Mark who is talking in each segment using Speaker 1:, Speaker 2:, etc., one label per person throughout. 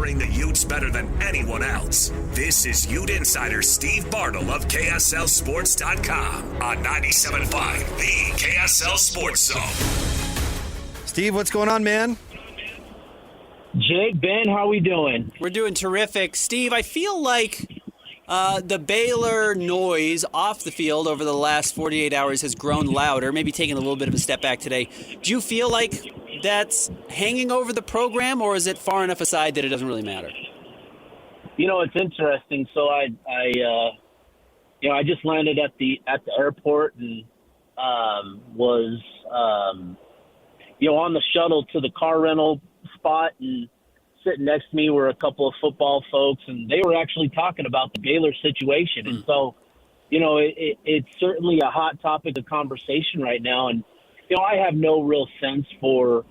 Speaker 1: covering the Utes better than anyone else. This is Utes Insider Steve Bartle of KSLSports.com on 97.5, the KSL Sports Zone.
Speaker 2: Steve, what's going on, man?
Speaker 3: Jake, Ben, how we doing?
Speaker 4: We're doing terrific. Steve, I feel like the Baylor noise off the field over the last 48 hours has grown louder, maybe taking a little bit of a step back today. Do you feel like that's hanging over the program, or is it far enough aside that it doesn't really matter?
Speaker 3: You know, it's interesting. So I just landed at the airport and was on the shuttle to the car rental spot, and sitting next to me were a couple of football folks, and they were actually talking about the Baylor situation. And so, it's certainly a hot topic of conversation right now. And, I have no real sense for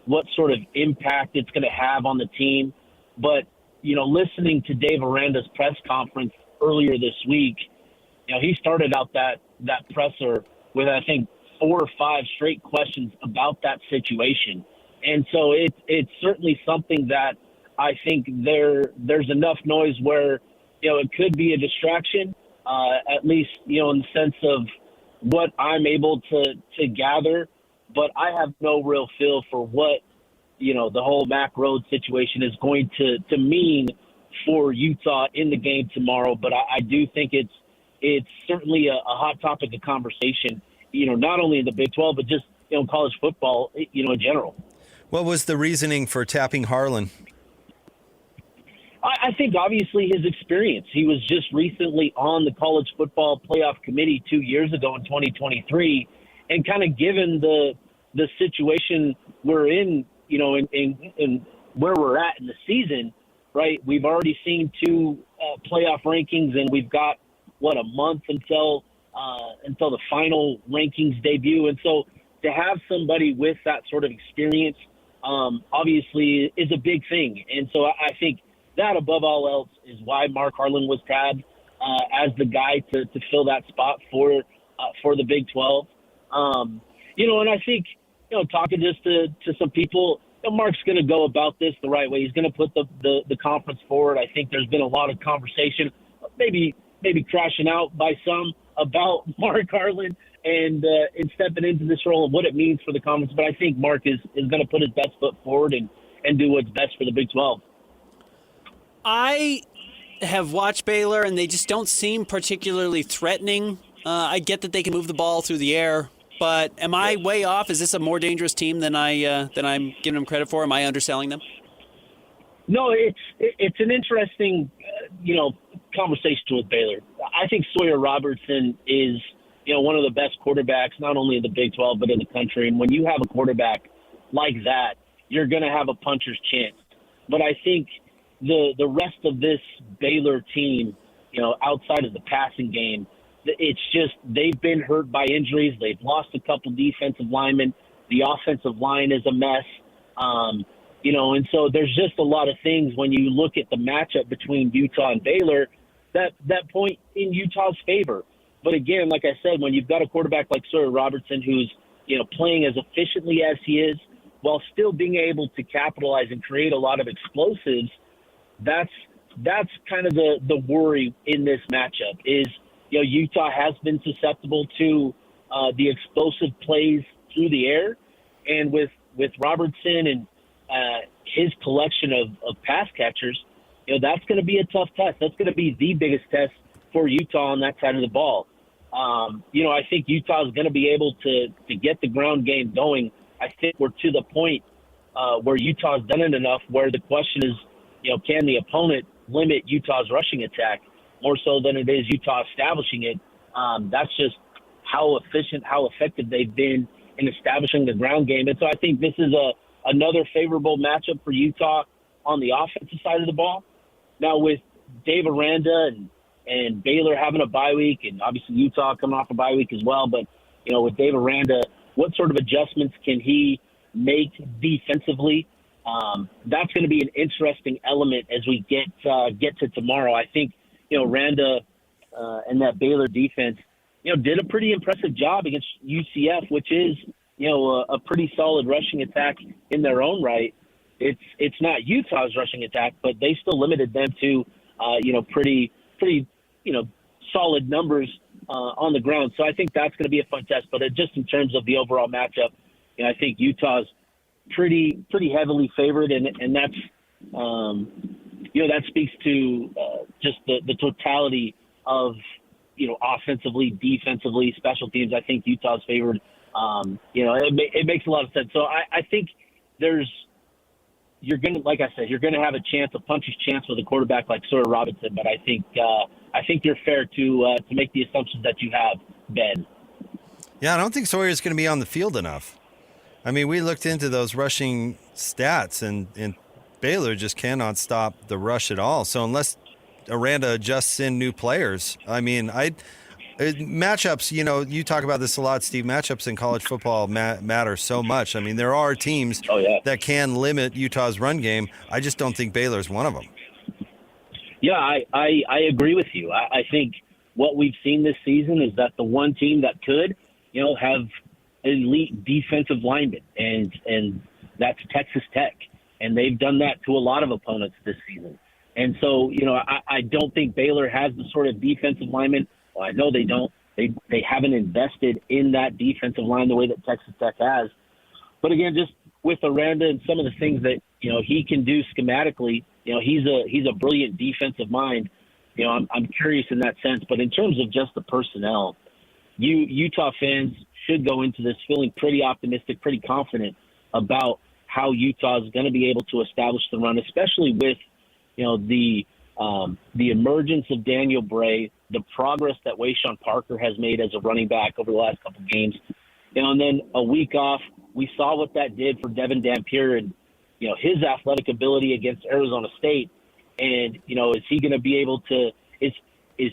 Speaker 3: what sort of impact it's going to have on the team. But, listening to Dave Aranda's press conference earlier this week, he started out that presser with, I think, 4 or 5 straight questions about that situation. And so it's certainly something that I think there's enough noise where, it could be a distraction, at least, in the sense of what I'm able to gather. But I have no real feel for what, the whole Mac Road situation is going to mean for Utah in the game tomorrow. But I do think it's certainly a hot topic of conversation, not only in the Big 12, but just, college football, in general.
Speaker 2: What was the reasoning for tapping Harlan?
Speaker 3: I think obviously his experience. He was just recently on the college football playoff committee 2 years ago in 2023, and kind of given the situation we're in, in where we're at in the season, right? We've already seen 2 playoff rankings, and we've got a month until the final rankings debut, and so to have somebody with that sort of experience, obviously is a big thing. And so I think that above all else is why Mark Harlan was tabbed as the guy to fill that spot for the Big 12. And I think, talking just to some people, Mark's going to go about this the right way. He's going to put the conference forward. I think there's been a lot of conversation, maybe crashing out by some about Mark Harlan and stepping into this role and what it means for the conference. But I think Mark is going to put his best foot forward and do what's best for the Big 12.
Speaker 4: I have watched Baylor, and they just don't seem particularly threatening. I get that they can move the ball through the air, but am I way off? Is this a more dangerous team than I'm giving them credit for? Am I underselling them?
Speaker 3: No, it's an interesting, conversation with Baylor. I think Sawyer Robertson is, one of the best quarterbacks, not only in the Big 12, but in the country. And when you have a quarterback like that, you're going to have a puncher's chance. But I think the rest of this Baylor team, outside of the passing game, it's just they've been hurt by injuries. They've lost a couple defensive linemen. The offensive line is a mess. And so there's just a lot of things when you look at the matchup between Utah and Baylor that point in Utah's favor. But again, like I said, when you've got a quarterback like Sawyer Robertson who's, playing as efficiently as he is while still being able to capitalize and create a lot of explosives, that's kind of the worry in this matchup is, Utah has been susceptible to the explosive plays through the air. And with Robertson and his collection of pass catchers, that's going to be a tough test. That's going to be the biggest test for Utah on that side of the ball. I think Utah is going to be able to get the ground game going. I think we're to the point where Utah's done it enough where the question is, can the opponent limit Utah's rushing attack more so than it is Utah establishing it? That's just how efficient, how effective they've been in establishing the ground game. And so I think this is another favorable matchup for Utah on the offensive side of the ball. Now with Dave Aranda and Baylor having a bye week, and obviously Utah coming off a bye week as well, but with Dave Aranda, what sort of adjustments can he make defensively? That's going to be an interesting element as we get to tomorrow. I think Aranda and that Baylor defense did a pretty impressive job against UCF, which is a pretty solid rushing attack in their own right. it's not Utah's rushing attack, but they still limited them to pretty solid numbers on the ground. So I think that's going to be a fun test. But just in terms of the overall matchup, I think Utah's pretty heavily favored, and that's that speaks to just the totality of offensively, defensively, special teams. I think Utah's favored. It makes a lot of sense. So I think you're gonna have a chance, a puncher's chance with a quarterback like Sawyer Robinson. But I think you're fair to make the assumptions that you have, Ben.
Speaker 2: Yeah, I don't think Sawyer's going to be on the field enough. I mean, we looked into those rushing stats, and Baylor just cannot stop the rush at all. So unless Aranda adjusts in new players, I mean, matchups, you talk about this a lot, Steve. Matchups in college football matter so much. I mean, there are teams that can limit Utah's run game. I just don't think Baylor's one of them.
Speaker 3: Yeah, I agree with you. I think what we've seen this season is that the one team that could, have elite defensive linemen, and that's Texas Tech. And they've done that to a lot of opponents this season. And so, I don't think Baylor has the sort of defensive linemen. Well, I know they don't. They haven't invested in that defensive line the way that Texas Tech has. But again, just with Aranda and some of the things that, he can do schematically, he's a brilliant defensive mind. I'm curious in that sense. But in terms of just the personnel, Utah fans should go into this feeling pretty optimistic, pretty confident about how Utah is going to be able to establish the run, especially with, the emergence of Daniel Bray, the progress that Wayshawn Parker has made as a running back over the last couple of games. And then a week off, we saw what that did for Devin Dampier and, his athletic ability against Arizona State. And, is he going to be able to is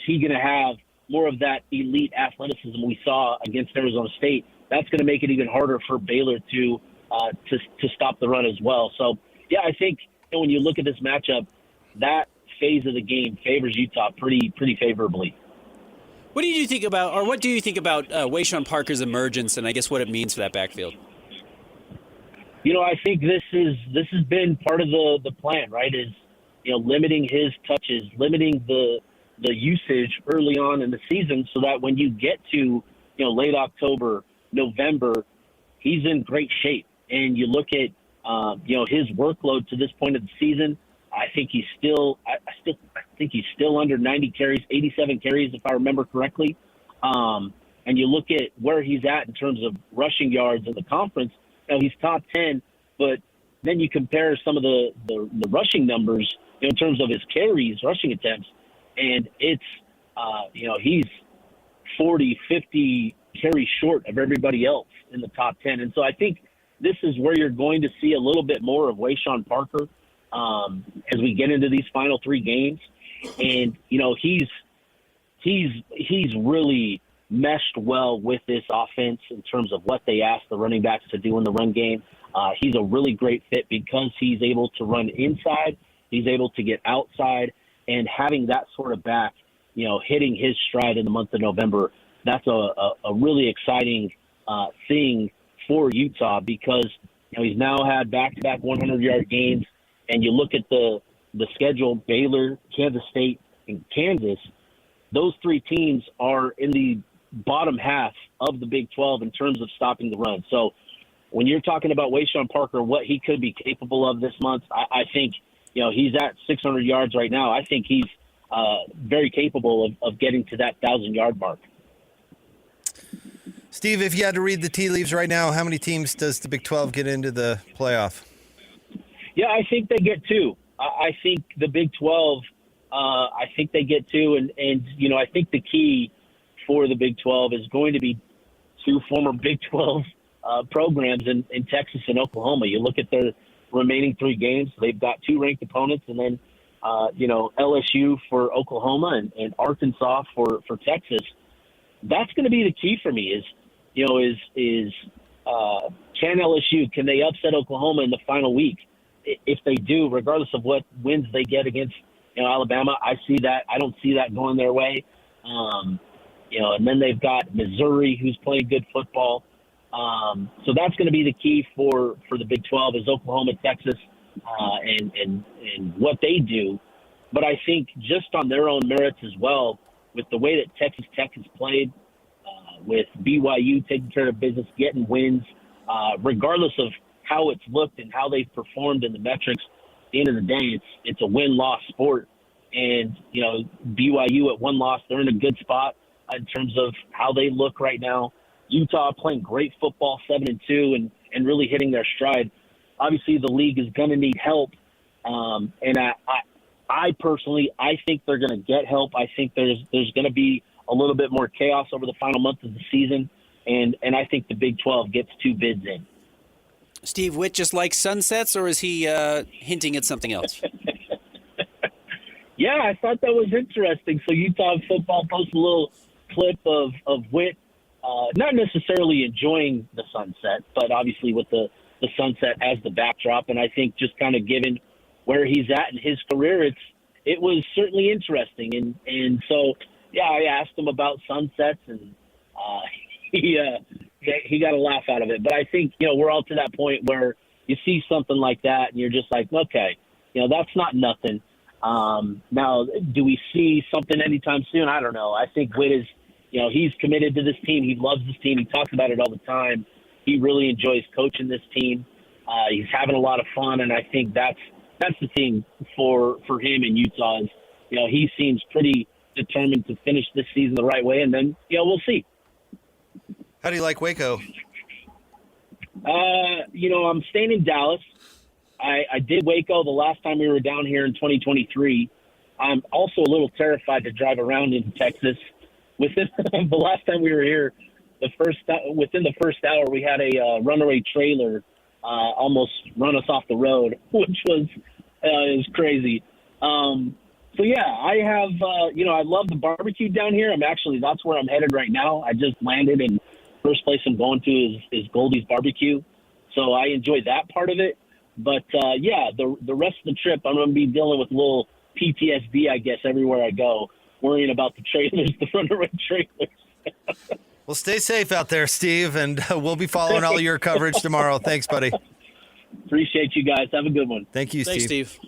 Speaker 3: he going to have more of that elite athleticism we saw against Arizona State? That's going to make it even harder for Baylor to stop the run as well. So, yeah, I think when you look at this matchup, that phase of the game favors Utah pretty favorably.
Speaker 4: What do you think about Wayshawn Parker's emergence, and I guess what it means for that backfield?
Speaker 3: I think this has been part of the plan, right? Is limiting his touches, limiting the usage early on in the season, so that when you get to late October, November, he's in great shape. And you look at his workload to this point of the season. I think he's still under 90 carries, 87 carries if I remember correctly. And you look at where he's at in terms of rushing yards in the conference. He's top 10, but then you compare some of the rushing numbers in terms of his carries, rushing attempts, and it's he's 40, 50 carries short of everybody else in the top 10. And so I think this is where you're going to see a little bit more of Wayshawn Parker as we get into these final three games. And, he's really meshed well with this offense in terms of what they ask the running backs to do in the run game. He's a really great fit because he's able to run inside. He's able to get outside, and having that sort of back, hitting his stride in the month of November, that's a really exciting thing for Utah because he's now had back-to-back 100-yard games, and you look at the schedule, Baylor, Kansas State, and Kansas, those three teams are in the bottom half of the Big 12 in terms of stopping the run. So when you're talking about Wayshawn Parker, what he could be capable of this month, I think, he's at 600 yards right now. I think he's very capable of getting to that 1,000-yard mark.
Speaker 2: Steve, if you had to read the tea leaves right now, how many teams does the Big 12 get into the playoff?
Speaker 3: Yeah, I think they get two. I think the Big 12, I think they get two. And I think the key for the Big 12 is going to be two former Big 12 programs in Texas and Oklahoma. You look at their remaining three games, they've got two ranked opponents, and then, LSU for Oklahoma and Arkansas for Texas. That's going to be the key for me is can LSU, can they upset Oklahoma in the final week? If they do, regardless of what wins they get against Alabama, I see that. I don't see that going their way. And then they've got Missouri, who's playing good football. So that's going to be the key for the Big 12 is Oklahoma, Texas. and what they do. But I think just on their own merits as well, with the way that Texas Tech has played, with BYU taking care of business, getting wins, regardless of how it's looked and how they've performed in the metrics, at the end of the day, it's a win-loss sport. And, BYU at one loss, they're in a good spot in terms of how they look right now. Utah playing great football, 7-2, and really hitting their stride. Obviously, the league is going to need help. And I personally, I think they're going to get help. I think there's going to be a little bit more chaos over the final month of the season. And I think the Big 12 gets 2 bids in.
Speaker 4: Steve Witt just likes sunsets, or is he hinting at something else?
Speaker 3: Yeah, I thought that was interesting. So Utah football posted a little clip of Witt, not necessarily enjoying the sunset, but obviously with the sunset as the backdrop. And I think just kind of given where he's at in his career, it was certainly interesting. And so, yeah, I asked him about sunsets, and he got a laugh out of it. But I think, we're all to that point where you see something like that and you're just like, okay, that's not nothing. Now, do we see something anytime soon? I don't know. I think Witt is, he's committed to this team. He loves this team. He talks about it all the time. He really enjoys coaching this team. He's having a lot of fun, and I think that's the thing for him in Utah is, he seems pretty determined to finish this season the right way, and then, we'll see.
Speaker 2: How do you like Waco?
Speaker 3: I'm staying in Dallas. I did Waco the last time we were down here in 2023. I'm also a little terrified to drive around in Texas. Within the last time we were here, within the first hour, we had a runaway trailer almost run us off the road, which was crazy. So yeah, I have I love the barbecue down here. That's where I'm headed right now. I just landed, and first place I'm going to is Goldie's Barbecue. So I enjoy that part of it. But, the rest of the trip, I'm going to be dealing with a little PTSD, I guess, everywhere I go, worrying about the trailers, the runaway trailers.
Speaker 2: Well, stay safe out there, Steve, and we'll be following all your coverage tomorrow. Thanks, buddy.
Speaker 3: Appreciate you guys. Have a good one.
Speaker 2: Thank you, Steve.
Speaker 4: Thanks, Steve.